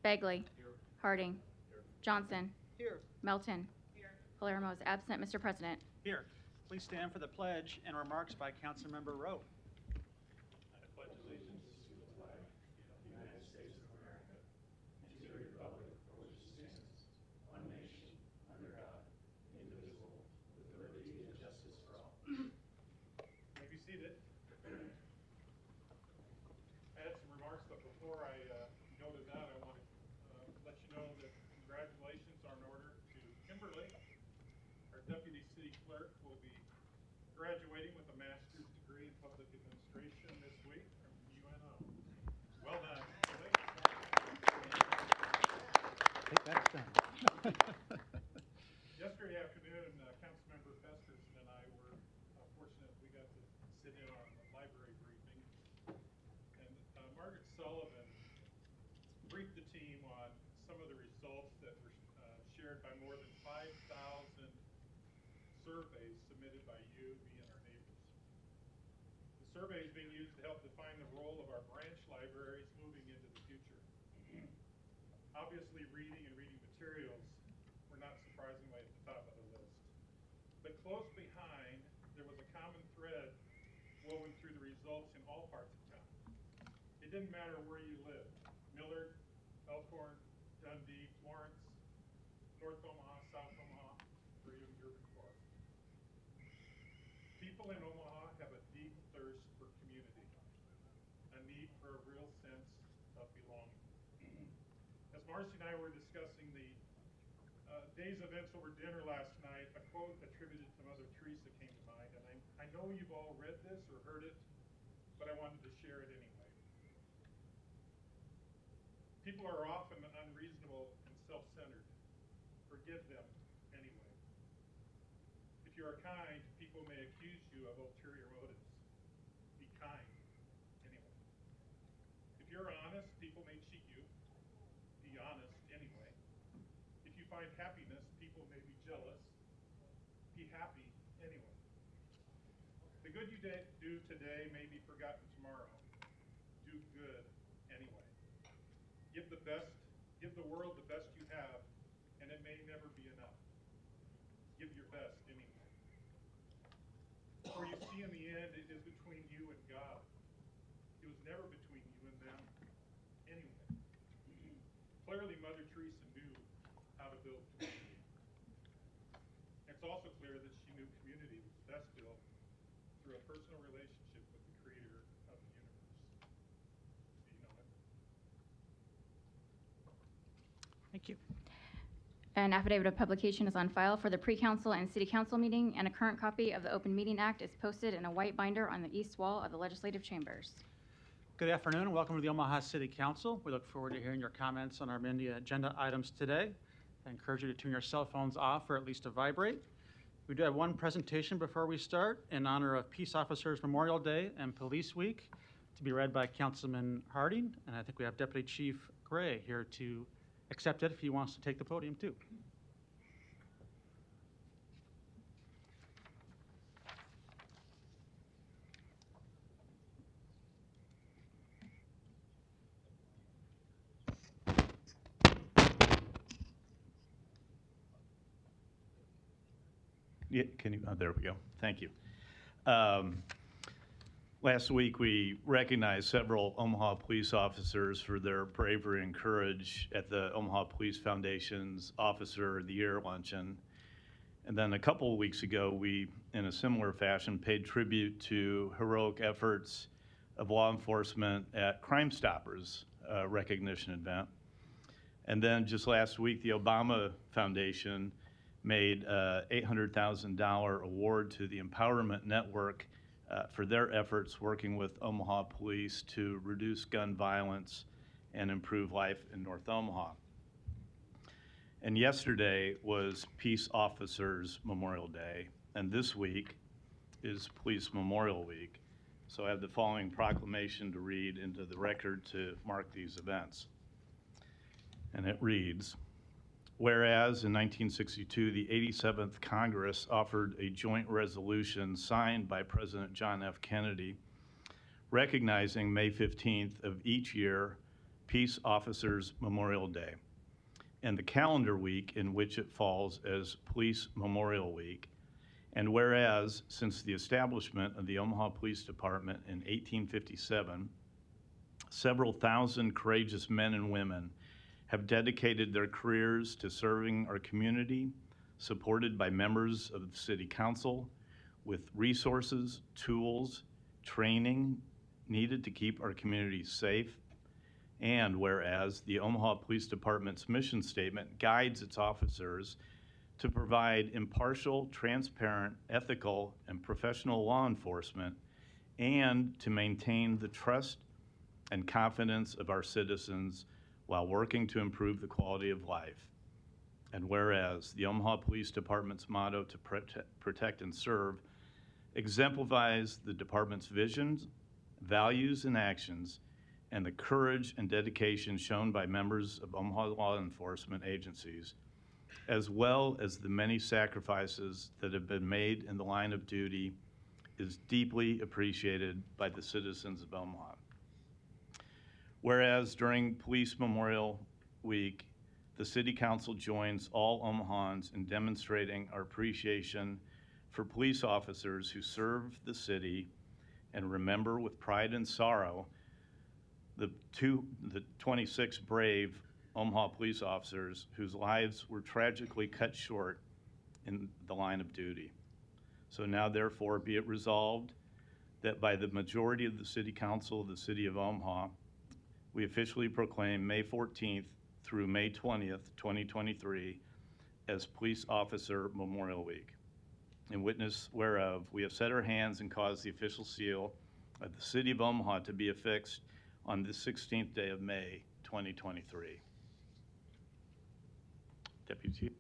Bagley. Here. Harding. Here. Johnson. Here. Melton. Here. Palermo is absent. Mr. President. Here. Please stand for the pledge and remarks by Councilmember Rowe. I pledge allegiance to the flag of the United States of America and to the republic for which it stands, one nation, under God, indivisible, with liberty and justice for all. May be seated. I had some remarks, but before I go to that, I want to let you know that congratulations are in order to Kimberly. Our Deputy City Clerk will be graduating with a master's degree in public administration this week from UNO. Well done, Kimberly. Take that done. Yesterday afternoon, Councilmember Festerson and I were fortunate we got to sit in on the library briefing. And Margaret Sullivan briefed the team on some of the results that were shared by more than 5,000 surveys submitted by you, me, and our neighbors. The survey is being used to help define the role of our branch libraries moving into the future. Obviously, reading and reading materials were not surprisingly at the top of the list. But close behind, there was a common thread woven through the results in all parts of town. It didn't matter where you lived, Millard, Elkhorn, Dundee, Florence, North Omaha, South Omaha, or even urban core. People in Omaha have a deep thirst for community, a need for a real sense of belonging. As Marcy and I were discussing the day's events over dinner last night, a quote attributed to Mother Teresa came to mind, and I know you've all read this or heard it, but I wanted to share it anyway. People are often unreasonable and self-centered. Forgive them anyway. If you are kind, people may accuse you of ulterior motives. Be kind anyway. If you're honest, people may cheat you. Be honest anyway. If you find happiness, people may be jealous. Be happy anyway. The good you do today may be forgotten tomorrow. Do good anyway. Give the world the best you have, and it may never be enough. Give your best anyway. For you see, in the end, it is between you and God. It was never between you and them anyway. Clearly, Mother Teresa knew how to build community. It's also clear that she knew community was best built through a personal relationship with the Creator of the universe. Do you know it? Thank you. An affidavit of publication is on file for the pre-council and city council meeting, and a current copy of the Open Meeting Act is posted in a white binder on the east wall of the legislative chambers. Good afternoon and welcome to the Omaha City Council. We look forward to hearing your comments on our many agenda items today. I encourage you to turn your cell phones off or at least to vibrate. We do have one presentation before we start in honor of Peace Officers Memorial Day and Police Week to be read by Councilman Harding, and I think we have Deputy Chief Gray here to accept it if he wants to take the podium too. Yeah, can you, there we go. Thank you. Last week, we recognized several Omaha police officers for their bravery and courage at the Omaha Police Foundation's Officer of the Year luncheon. And then a couple of weeks ago, we, in a similar fashion, paid tribute to heroic efforts of law enforcement at Crime Stoppers recognition event. And then just last week, the Obama Foundation made an $800,000 award to the Empowerment Network for their efforts working with Omaha police to reduce gun violence and improve life in North Omaha. And yesterday was Peace Officers Memorial Day, and this week is Police Memorial Week. So I have the following proclamation to read into the record to mark these events. And it reads, whereas in 1962, the 87th Congress offered a joint resolution signed by President John F. Kennedy recognizing May 15th of each year Peace Officers Memorial Day, and the calendar week in which it falls as Police Memorial Week. And whereas, since the establishment of the Omaha Police Department in 1857, several thousand courageous men and women have dedicated their careers to serving our community, supported by members of the City Council, with resources, tools, training needed to keep our communities safe. And whereas the Omaha Police Department's mission statement guides its officers to provide impartial, transparent, ethical, and professional law enforcement, and to maintain the trust and confidence of our citizens while working to improve the quality of life. And whereas the Omaha Police Department's motto to protect and serve exemplifies the department's visions, values, and actions, and the courage and dedication shown by members of Omaha law enforcement agencies, as well as the many sacrifices that have been made in the line of duty, is deeply appreciated by the citizens of Omaha. Whereas during Police Memorial Week, the City Council joins all Omahans in demonstrating our appreciation for police officers who serve the city, and remember with pride and sorrow the 26 brave Omaha police officers whose lives were tragically cut short in the line of duty. So now therefore be it resolved that by the majority of the City Council of the City of Omaha, we officially proclaim May 14th through May 20th, 2023 as Police Officer Memorial Week. In witness whereof, we have set our hands and caused the official seal of the City of Omaha to be affixed on the 16th day of May, 2023. Deputy Chief.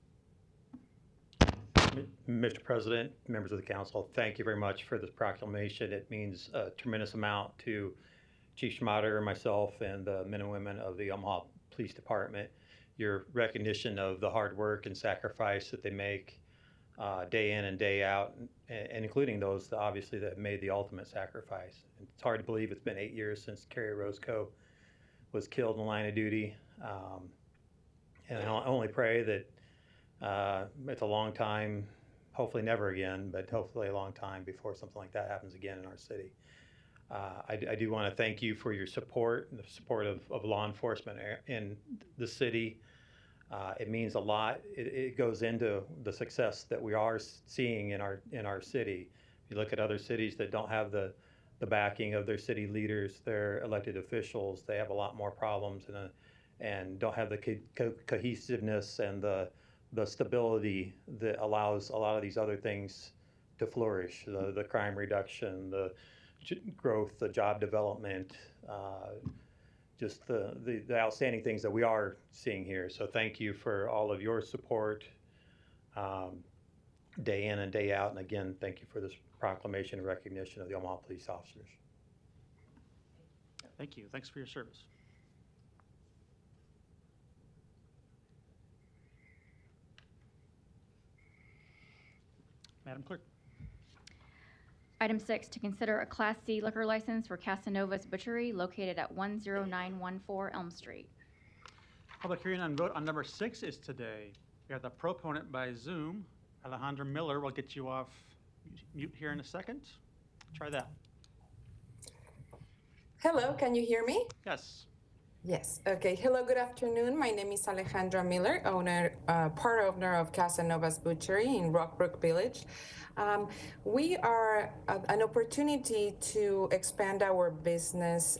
Mr. President, members of the council, thank you very much for this proclamation. It means a tremendous amount to Chief Schmatter, myself, and the men and women of the Omaha Police Department. Your recognition of the hard work and sacrifice that they make day in and day out, and including those obviously that have made the ultimate sacrifice. It's hard to believe it's been 8 years since Carrie Roscoe was killed in the line of duty. And I only pray that it's a long time, hopefully never again, but hopefully a long time before something like that happens again in our city. I do want to thank you for your support and the support of law enforcement in the city. It means a lot. It goes into the success that we are seeing in our city. If you look at other cities that don't have the backing of their city leaders, their elected officials, they have a lot more problems and don't have the cohesiveness and the stability that allows a lot of these other things to flourish. The crime reduction, the growth, the job development, just the outstanding things that we are seeing here. So thank you for all of your support day in and day out. And again, thank you for this proclamation and recognition of the Omaha police officers. Thank you. Thanks for your service. Madam Clerk. Item 6, to consider a Class C liquor license for Casanova's Butchery located at 10914 Elm Street. Public hearing and vote on number 6 is today. We have the proponent by Zoom, Alejandra Miller. Will get you off mute here in a second. Try that. Hello, can you hear me? Yes. Yes. Okay. Hello, good afternoon. My name is Alejandra Miller, part owner of Casanova's Butchery in Rockbrook Village. We are an opportunity to expand our business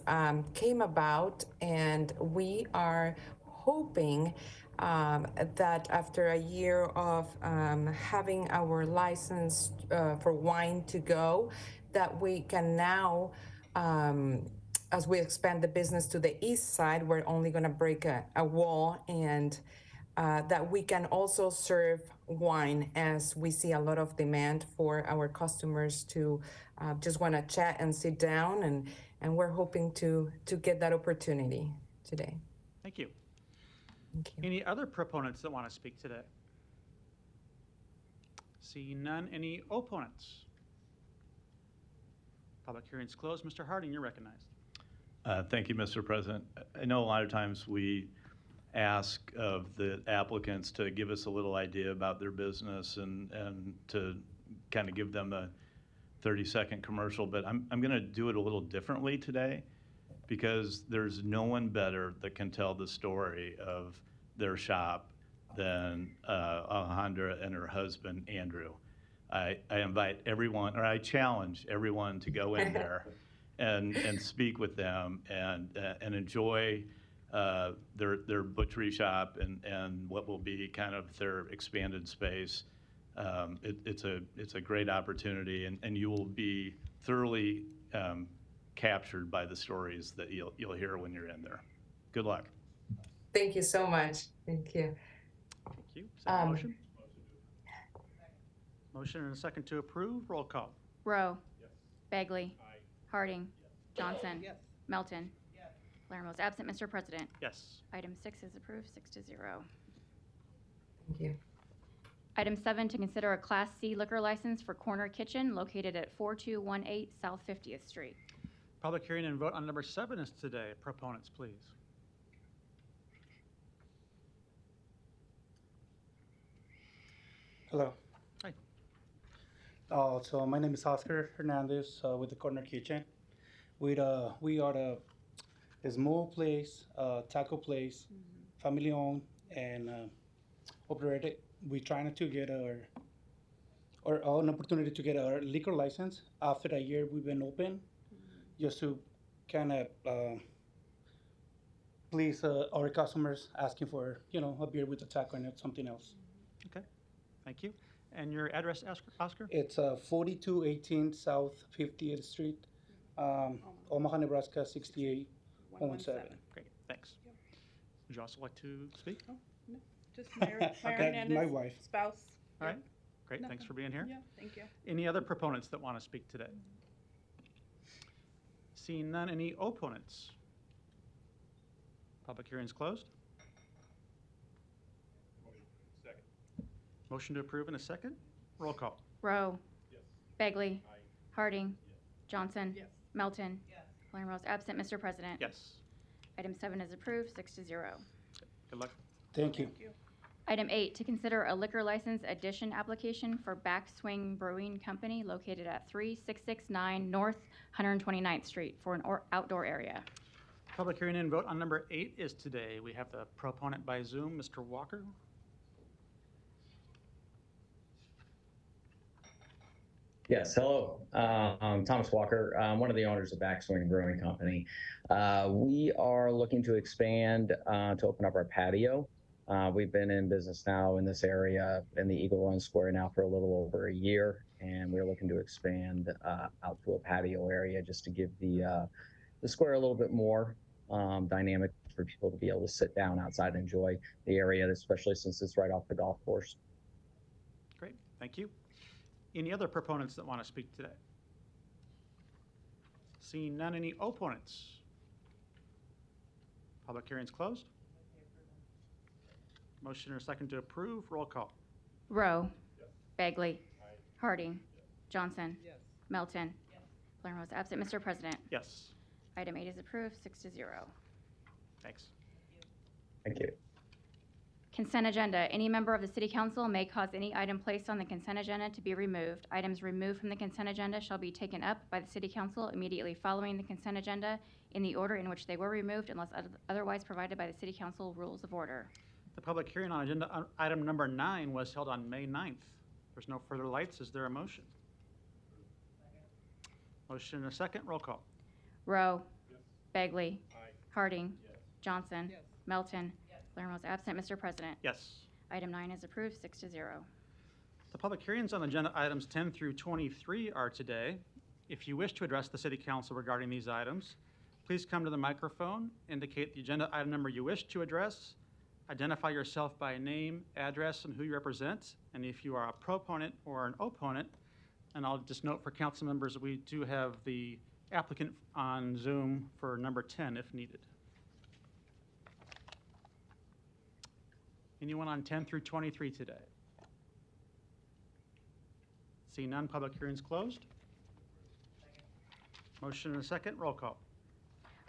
came about, and we are hoping that after a year of having our license for wine to go, that we can now as we expand the business to the east side, we're only going to break a wall, and that we can also serve wine, as we see a lot of demand for our customers to just want to chat and sit down, and we're hoping to get that opportunity today. Thank you. Thank you. Any other proponents that want to speak today? Seeing none. Any opponents? Public hearing's closed. Mr. Harding, you're recognized. Thank you, Mr. President. I know a lot of times we ask of the applicants to give us a little idea about their business and to kind of give them a 30-second commercial, but I'm going to do it a little differently today because there's no one better that can tell the story of their shop than Alejandra and her husband, Andrew. I invite everyone, or I challenge everyone to go in there and speak with them and enjoy their butchery shop and what will be kind of their expanded space. It's a great opportunity, and you will be thoroughly captured by the stories that you'll hear when you're in there. Good luck. Thank you so much. Thank you. Thank you. Is that a motion? Motion and a second to approve. Roll call. Rowe. Yes. Bagley. Aye. Harding. Johnson. Yes. Melton. Palermo is absent, Mr. President. Yes. Item 6 is approved, 6-0. Thank you. Item 7, to consider a Class C liquor license for Corner Kitchen located at 4218 South 50th Street. Public hearing and vote on number 7 is today. Proponents, please. Hello. Hi. So my name is Oscar Hernandez with the Corner Kitchen. We are a small place, taco place, family owned and operated. We're trying to get an opportunity to get our liquor license after a year we've been open, just to kind of please our customers asking for a beer with a taco and something else. Okay. Thank you. And your address, Oscar? It's 4218 South 50th Street, Omaha, Nebraska 68117. Great. Thanks. Would you also like to speak? Just Mayor Okay, Hernandez. my wife. Spouse. All right. Great. Thanks for being here. Yeah, thank you. Any other proponents that want to speak today? Seeing none, any opponents? Public hearing's closed. Second. Motion to approve in a second. Roll call. Rowe. Yes. Bagley. Aye. Harding. Johnson. Yes. Melton. Yes. Palermo is absent, Mr. President. Yes. Item 7 is approved, 6-0. Good luck. Thank you. Thank you. Item 8, to consider a liquor license addition application for Backswing Brewing Company located at 3669 North 129th Street for an outdoor area. Public hearing and vote on number 8 is today. We have the proponent by Zoom, Mr. Walker. Yes, hello. I'm Thomas Walker. I'm one of the owners of Backswing Brewing Company. We are looking to expand to open up our patio. We've been in business now in this area in the Eagle Run Square now for a little over a year, and we're looking to expand out to a patio area just to give the square a little bit more dynamic for people to be able to sit down outside and enjoy the area, especially since it's right off the golf course. Great, thank you. Any other proponents that want to speak today? Seeing none, any opponents? Public hearing's closed. Motion or second to approve, roll call. Rowe. Yes. Bagley. Aye. Harding. Johnson. Yes. Melton. Palermo is absent, Mr. President. Yes, Item 8 is approved, 6-0. thanks. Thank you. Consent agenda. Any member of the City Council may cause any item placed on the consent agenda to be removed. Items removed from the consent agenda shall be taken up by the City Council immediately following the consent agenda in the order in which they were removed unless otherwise provided by the City Council Rules of Order. The public hearing on agenda item number 9 was held on May 9th. There's no further lights. Is there a motion? Motion and a second, roll call. Rowe. Yes. Bagley. Aye. Harding. Yes. Johnson. Yes. Melton. Palermo is absent, Mr. President. Yes. Item 9 is approved, 6-0. The public hearings on agenda items 10 through 23 are today. If you wish to address the City Council regarding these items, please come to the microphone, indicate the agenda item number you wish to address, identify yourself by name, address, and who you represent, and if you are a proponent or an opponent. And I'll just note for council members, we do have the applicant on Zoom for number 10 if needed. Anyone on 10 through 23 today? See none, public hearing's closed. Motion and a second, roll call.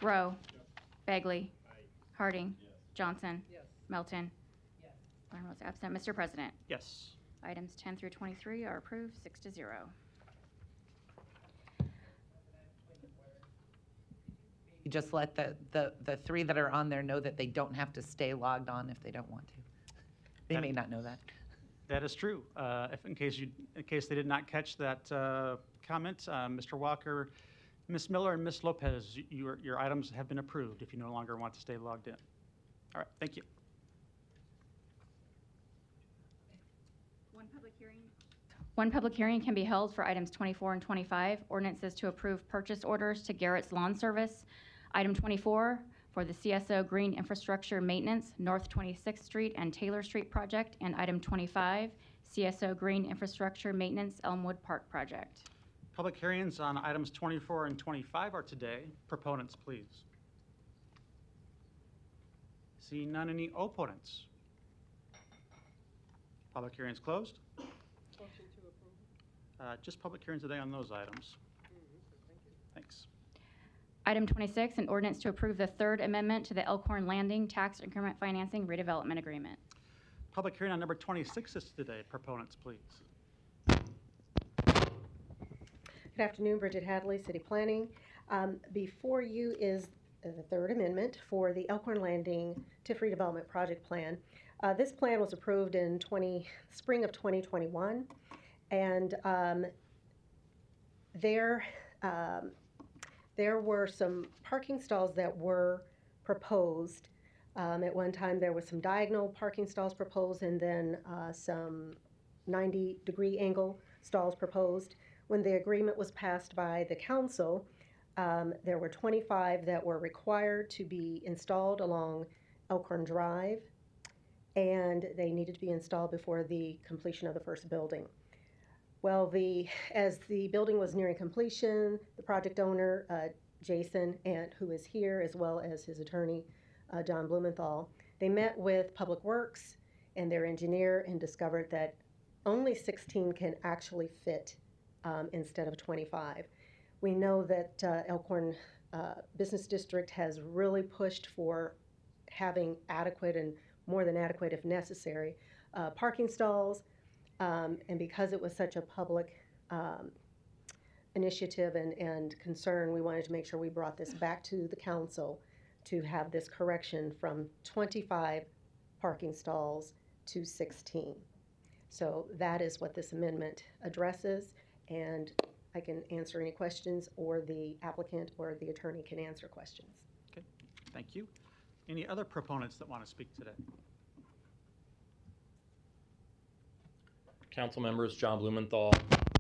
Rowe. Bagley. Harding. Johnson. Melton. Barnwell's absent. Mr. President, Yes. items 10 through 23 are approved, 6-0. You just let the three that are on there know that they don't have to stay logged on if they don't want to. They may not know that. That is true. In case they did not catch that comment, Mr. Walker, Ms. Miller, and Ms. Lopez, your items have been approved if you no longer want to stay logged in. All right, thank you. One public hearing can be held for items 24 and 25. Ordinances to approve purchase orders to Garrett's Lawn Service. Item 24 for the CSO Green Infrastructure Maintenance North 26th Street and Taylor Street project. And item 25, CSO Green Infrastructure Maintenance Elmwood Park project. Public hearings on items 24 and 25 are today. Proponents, please. Seeing none, any opponents? Public hearings closed. Just public hearings today on those items. Thanks. Item 26, an ordinance to approve the third amendment to the Elkhorn Landing Tax Increment Financing Redevelopment Agreement. Public hearing on number 26 is today. Proponents, please. Good afternoon, Bridget Hadley, City Planning. Before you is the third amendment for the Elkhorn Landing TIF redevelopment project plan. This plan was approved in spring of 2021, and there were some parking stalls that were proposed. At one time, there was some diagonal parking stalls proposed, and then some 90-degree angle stalls proposed. When the agreement was passed by the council, there were 25 that were required to be installed along Elkhorn Drive, and they needed to be installed before the completion of the first building. Well, as the building was nearing completion, the project owner, Jason, who is here, as well as his attorney, John Blumenthal, they met with Public Works and their engineer and discovered that only 16 can actually fit instead of 25. We know that Elkhorn Business District has really pushed for having adequate and more than adequate, if necessary, parking stalls. And because it was such a public initiative and concern, we wanted to make sure we brought this back to the council to have this correction from 25 parking stalls to 16. So that is what this amendment addresses, and I can answer any questions, or the applicant or the attorney can answer questions. Okay, thank you. Any other proponents that want to speak today? Council members, John Blumenthal,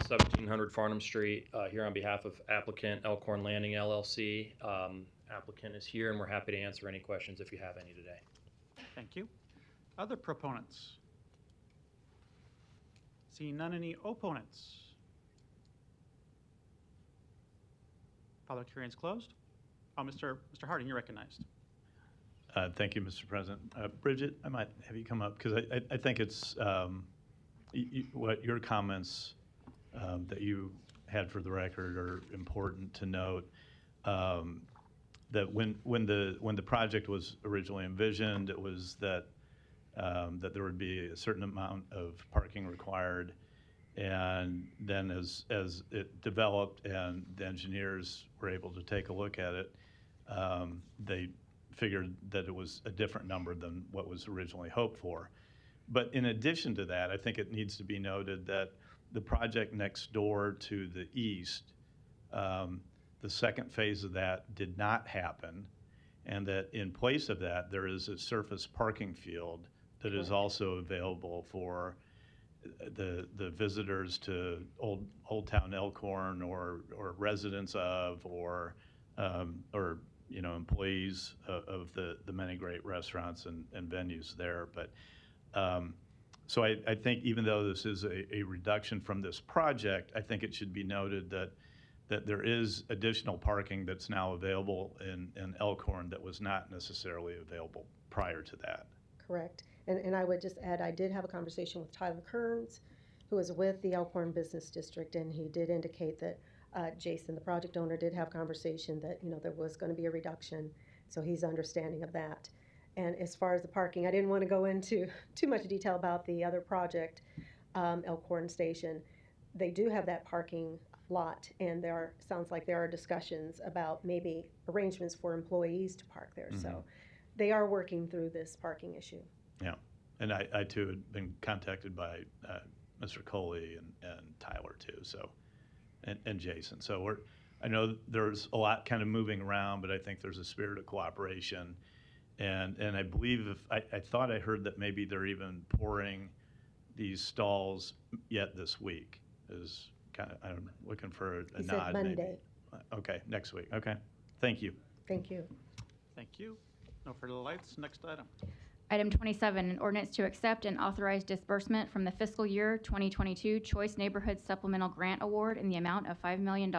1700 Farnham Street, here on behalf of applicant Elkhorn Landing LLC. Applicant is here, and we're happy to answer any questions if you have any today. Thank you. Other proponents? Seeing none, any opponents? Public hearing is closed. Oh, Mr. Harding, you're recognized. Thank you, Mr. President. Bridget, I might have you come up because I think it's what your comments that you had for the record are important to note. That when the project was originally envisioned, it was that that there would be a certain amount of parking required, and then as it developed and the engineers were able to take a look at it, they figured that it was a different number than what was originally hoped for. But in addition to that, I think it needs to be noted that the project next door to the east, the second phase of that did not happen, and that in place of that, there is a surface parking field that is also available for the visitors to Old Town Elkhorn or residents of or employees of the many great restaurants and venues there. But so I think even though this is a reduction from this project, I think it should be noted that there is additional parking that's now available in Elkhorn that was not necessarily available prior to that. Correct. And I would just add, I did have a conversation with Tyler Kearns, who is with the Elkhorn Business District, and he did indicate that Jason, the project owner, did have conversation that, there was going to be a reduction, so he's understanding of that. And as far as the parking, I didn't want to go into too much detail about the other project, Elkhorn Station. They do have that parking lot, and sounds like there are discussions about maybe arrangements for employees to park there. So they are working through this parking issue. Yeah, and I too had been contacted by Mr. Coley and Tyler too, so, and Jason. So I know there's a lot kind of moving around, but I think there's a spirit of cooperation. And I believe I thought I heard that maybe they're even pouring these stalls yet this week. Is kind of, I'm looking for a He nod. said Monday. Maybe. Okay, next week. Okay, thank you. Thank you. Thank you. No further lights. Next item. Item 27, an ordinance to accept and authorize disbursement from the fiscal year 2022 Choice Neighborhood Supplemental Grant Award in the amount of $5 million.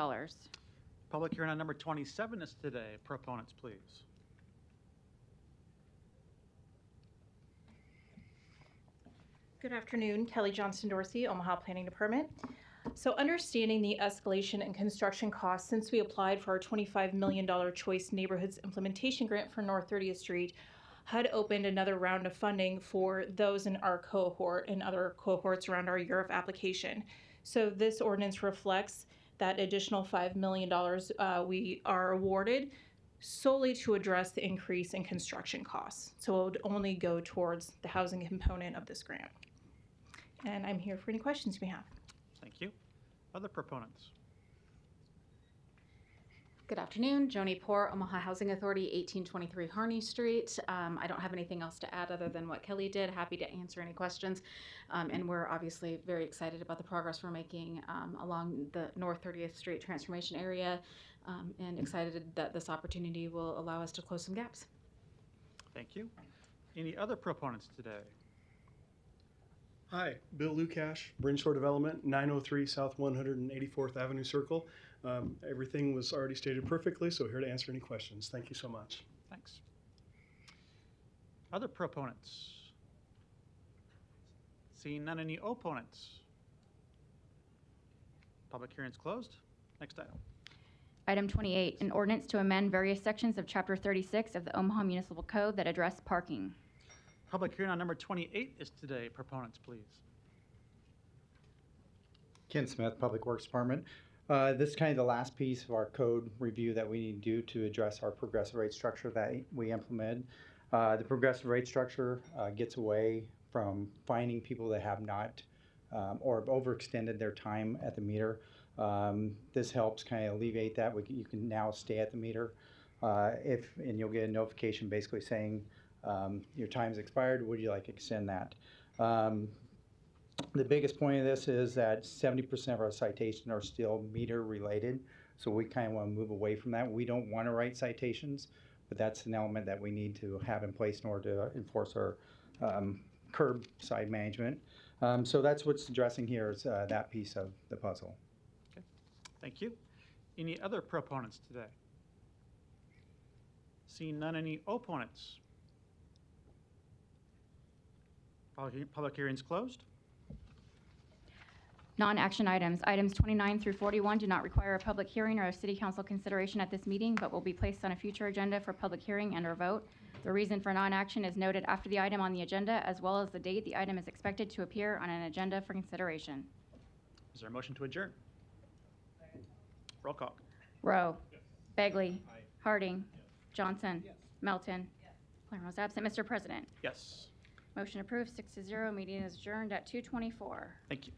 Public hearing on number 27 is today. Proponents, please. Good afternoon, Kelly Johnston Dorsey, Omaha Planning Department. So understanding the escalation in construction costs since we applied for our $25 million Choice Neighborhoods Implementation Grant for North 30th Street, HUD opened another round of funding for those in our cohort and other cohorts around our year of application. So this ordinance reflects that additional $5 million we are awarded solely to address the increase in construction costs. So it would only go towards the housing component of this grant. And I'm here for any questions you may have. Thank you. Other proponents? Good afternoon, Joni Poor, Omaha Housing Authority, 1823 Harney Street. I don't have anything else to add other than what Kelly did. Happy to answer any questions. And we're obviously very excited about the progress we're making along the North 30th Street transformation area, and excited that this opportunity will allow us to close some gaps. Thank you. Any other proponents today? Hi, Bill Lukash, Bridgeshore Development, 903 South 184th Avenue Circle. Everything was already stated perfectly, so here to answer any questions. Thank you so much. Thanks. Other proponents? Seeing none, any opponents? Public hearing's closed. Next item. Item 28, an ordinance to amend various sections of Chapter 36 of the Omaha Municipal Code that address parking. Public hearing on number 28 is today. Proponents, please. Ken Smith, Public Works Department. This is kind of the last piece of our code review that we need to do to address our progressive rate structure that we implemented. The progressive rate structure gets away from finding people that have not or overextended their time at the meter. This helps kind of alleviate that. You can now stay at the meter and you'll get a notification basically saying your time's expired, would you like to extend that? The biggest point of this is that 70% of our citations are still meter related, so we kind of want to move away from that. We don't want to write citations, but that's an element that we need to have in place in order to enforce our curbside management. So that's what's addressing here is that piece of the puzzle. Okay, thank you. Any other proponents today? Seeing none, any opponents? Public hearing's closed. Non-action items. Items 29 through 41 do not require a public hearing or a city council consideration at this meeting, but will be placed on a future agenda for public hearing and or vote. The reason for non-action is noted after the item on the agenda, as well as the date the item is expected to appear on an agenda for consideration. Is there a motion to adjourn? Roll call. Rowe. Yes. Begley. Aye. Harding. Yes. Johnson. Yes. Melton. Yes. Palermo's absent. Mr. President. Yes. Motion approved, 6-0. Meeting is adjourned at 2:24. Thank you.